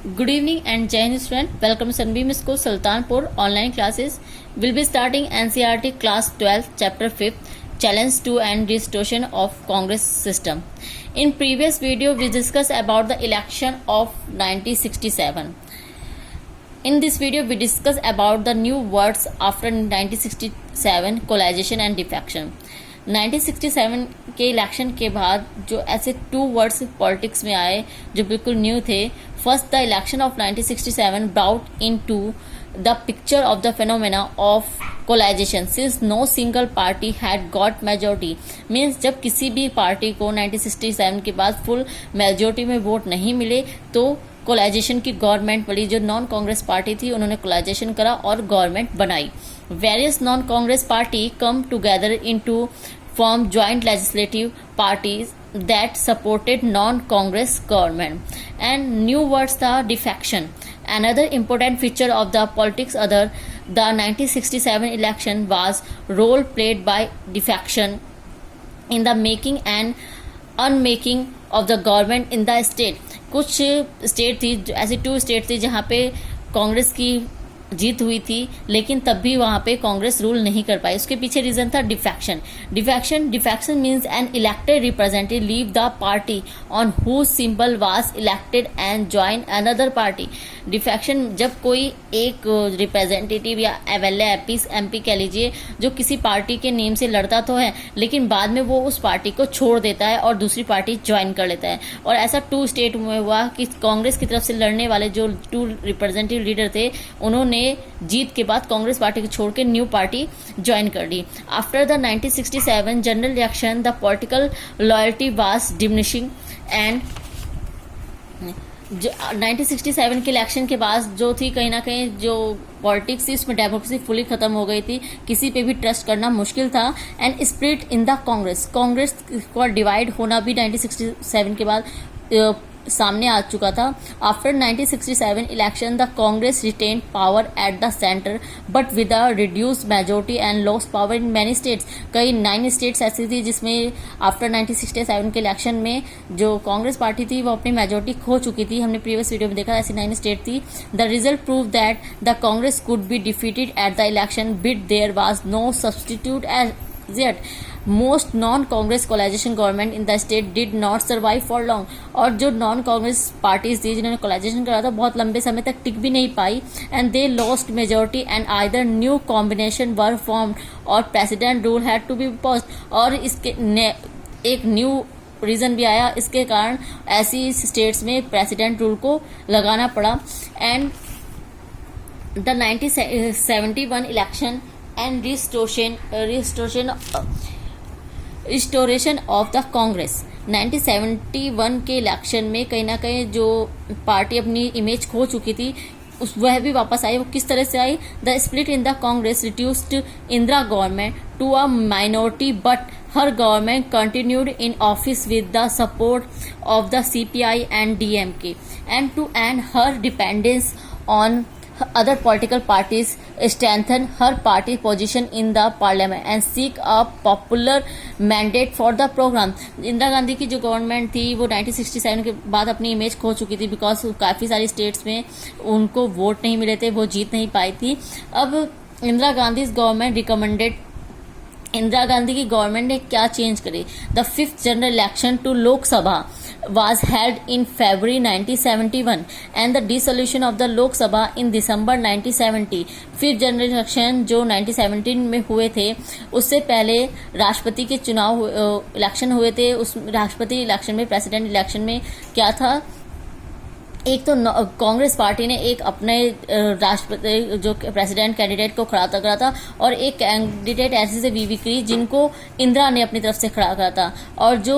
Good evening and Jai Hind student. Welcome to Sunbeam School Sultanpur online classes. We'll be starting NCERT class 12 chapter 5 challenge to and distortion of Congress system. In previous video we discussed about the election of 1967. In this video we discuss about the new words after 1967 coalition and defection. 1967 के election के बाद जो ऐसे two words politics में आए जो बिल्कुल new थे. First, the election of 1967 brought into the picture of the phenomena of coalition since no single party had got majority. Means जब किसी भी पार्टी को 1967 के बाद फुल मेजोरिटी में वोट नहीं मिले तो कोलाइजेशन की गवर्नमेंट बनी. जो नॉन कांग्रेस पार्टी थी उन्होंने कोलाइजेशन करा और गवर्नमेंट बनाई. Various non Congress party come together into form joint legislative parties that supported non-Congress government. And new words the defection. Another important feature of the politics the 1967 election was role played by defection in the making and unmaking of the government in the state. कुछ state थी ऐसी to state थी जहाँ पे कांग्रेस की जीत हुई थी लेकिन तब भी वहां पे कांग्रेस रूल नहीं कर पाई. उसके पीछे रीजन था defection. Defection means an elected representative leave the party on whose symbol was elected and join another party. Defection जब कोई एक रिप्रेजेंटेटिव या एमएलए एमपी कह लीजिए जो किसी पार्टी के नेम से लड़ता तो है लेकिन बाद में वो उस पार्टी को छोड़ देता है और दूसरी पार्टी ज्वाइन कर लेता है. और ऐसा टू स्टेट में हुआ कि कांग्रेस की तरफ से लड़ने वाले जो टू रिप्रेजेंटेटिव लीडर थे उन्होंने जीत के बाद कांग्रेस पार्टी को छोड़ के न्यू पार्टी ज्वाइन कर ली. After the 1967 general election the political loyalty was diminishing and 1967 के इलेक्शन के बाद जो थी कहीं ना कहीं जो पॉलिटिक्स थी उसमें डेमोक्रेसी फुली खत्म हो गई थी. किसी पे भी ट्रस्ट करना मुश्किल था. And split in the Congress का डिवाइड होना भी 1967 के बाद सामने आ चुका था. After 1967 election the Congress retain power at the centre but with a reduce majority and loss power in many states. कई 9 स्टेट्स ऐसी थी जिसमें आफ्टर 1967 के इलेक्शन में जो कांग्रेस पार्टी थी वो अपनी मेजोरिटी खो चुकी थी. हमने प्रीवियस वीडियो में देखा ऐसी 9 स्टेट थी. The result prove that the Congress could be defeated at the election but there was no substitute as yet. Most non Congress coalition government in the state did not survive for long. और जो non Congress parties थी जिन्होंने कोलाइजेशन करा था बहुत लंबे समय तक टिक भी नहीं पाई. And they lost majority and either new combination were formed और president rule had to be post. और इसके एक न्यू रीजन भी आया. इसके कारण ऐसी स्टेट्स में प्रेसिडेंट रूल को लगाना पड़ा. And the 1971 election and restoration of the Congress. 1971 के इलेक्शन में कहीं ना कहीं जो पार्टी अपनी इमेज खो चुकी थी वह भी वापस आई. वो किस तरह से आई? The split in the Congress reduced Indira government to a minority but her government continued in office with the support of the CPI and DMK and to end her dependence on other political parties strengthen her party position in the parliament and seek a popular mandate for the program. Indira Gandhi की जो government थी वो 1967 के बाद अपनी image खो चुकी थी बिकॉज काफ़ी सारी स्टेट्स में उनको वोट नहीं मिले थे, वो जीत नहीं पाई थी. अब इंदिरा गांधी की गवर्नमेंट ने क्या चेंज करी? The 5th general election to Lok Sabha was held in February 1971 and the dissolution of the Lok Sabha in December 1970. 5th general election जो 1917 में हुए थे उससे पहले राष्ट्रपति के चुनाव इलेक्शन हुए थे. उस राष्ट्रपति इलेक्शन में प्रेसिडेंट इलेक्शन में क्या था? एक तो कांग्रेस पार्टी ने एक अपने राष्ट्रपति जो प्रेसिडेंट कैंडिडेट को खड़ा करा था और एक कैंडिडेट ऐसे से वीवी क्री जिनको इंदिरा ने अपनी तरफ से खड़ा करा था. और जो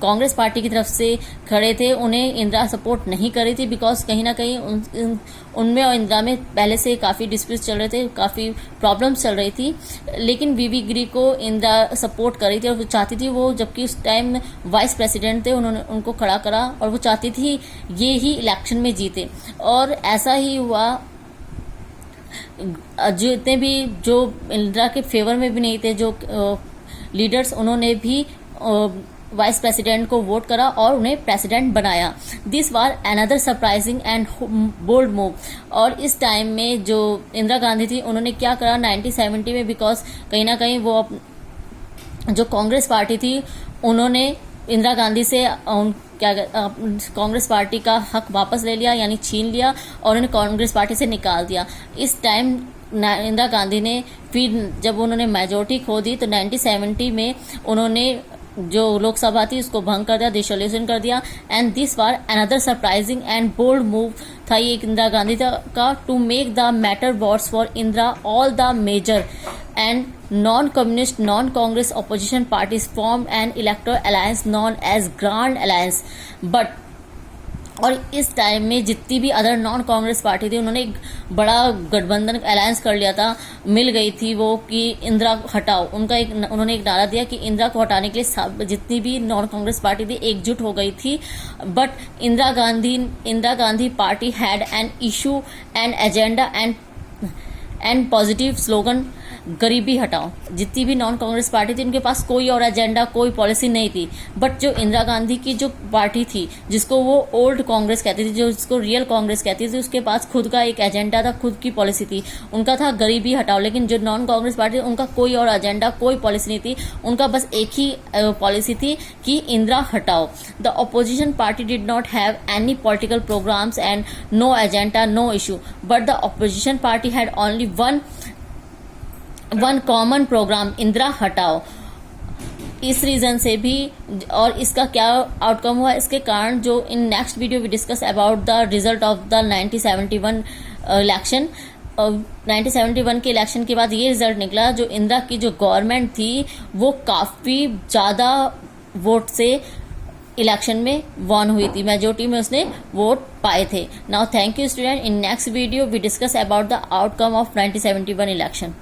कांग्रेस पार्टी की तरफ से खड़े थे उन्हें इंदिरा सपोर्ट नहीं कर रही थी बिकॉज कहीं ना कहीं उनमें और इंदिरा में पहले से काफ़ी डिस्प्यूट चल रहे थे, काफ़ी प्रॉब्लम्स चल रही थी. लेकिन वीवी गिरी को इंदिरा सपोर्ट कर रही थी और वो चाहती थी वो जबकि उस टाइम वाइस प्रेसिडेंट थे उन्होंने उनको खड़ा करा और वो चाहती थी ये ही इलेक्शन में जीते. और ऐसा ही हुआ. जितने भी जो इंदिरा के फेवर में भी नहीं थे जो लीडर्स उन्होंने भी वाइस प्रेसिडेंट को वोट करा और उन्हें प्रेसिडेंट बनाया। This was another surprising and bold move. और इस टाइम में जो इंदिरा गांधी थी उन्होंने क्या करा 1970 में, बिकॉज कहीं ना कहीं वो जो कांग्रेस पार्टी थी उन्होंने इंदिरा गांधी से कांग्रेस पार्टी का हक वापस ले लिया, यानी छीन लिया, और उन्हें कांग्रेस पार्टी से निकाल दिया। इस टाइम इंदिरा गांधी ने फिर जब उन्होंने मेजोरिटी खो दी तो 1970 में उन्होंने जो लोकसभा थी उसको भंग कर दिया, डिसोल्यूशन कर दिया। And this was another surprising and bold move था ये इंदिरा गांधी का, to make the matter worse for Indira all the major and non-communist, non-Congress opposition parties formed an electoral alliance known as Grand Alliance. But और इस time में जितनी भी other non Congress party थी उन्होंने एक बड़ा गठबंधन अलायंस कर लिया था, मिल गई थी वो कि इंदिरा हटाओ। उन्होंने एक नारा दिया कि इंदिरा को हटाने के लिए जितनी भी नॉन कांग्रेस पार्टी थी एकजुट हो गई थी। But Indira Gandhi party had an issue and agenda and positive slogan, गरीबी हटाओ। जितनी भी नॉन कांग्रेस पार्टी थी उनके पास कोई और एजेंडा, कोई पॉलिसी नहीं थी। बट जो इंदिरा गांधी की जो पार्टी थी जिसको वो ओल्ड कांग्रेस कहती थी, जो जिसको रियल कांग्रेस कहती थी, उसके पास खुद का एक एजेंडा था, खुद की पॉलिसी थी। उनका था गरीबी हटाओ। लेकिन जो नॉन कांग्रेस पार्टी उनका कोई और एजेंडा, कोई पॉलिसी नहीं थी। उनका बस एक ही पॉलिसी थी कि इंदिरा हटाओ। The opposition party did not have any political programs and no agenda, no issue, but the opposition party had only one common program, Indira हटाओ। इस रीजन से भी, और इसका क्या आउटकम हुआ, इसके कारण जो in next video we discuss about the result of the 1971 election. 1971 के इलेक्शन के बाद ये रिजल्ट निकला, जो इंदिरा की जो गवर्नमेंट थी वो काफी ज्यादा वोट से इलेक्शन में वॉन हुई थी, मेजोरिटी में उसने वोट पाए थे। Now thank you student. In next video we discuss about the outcome of 1971 election.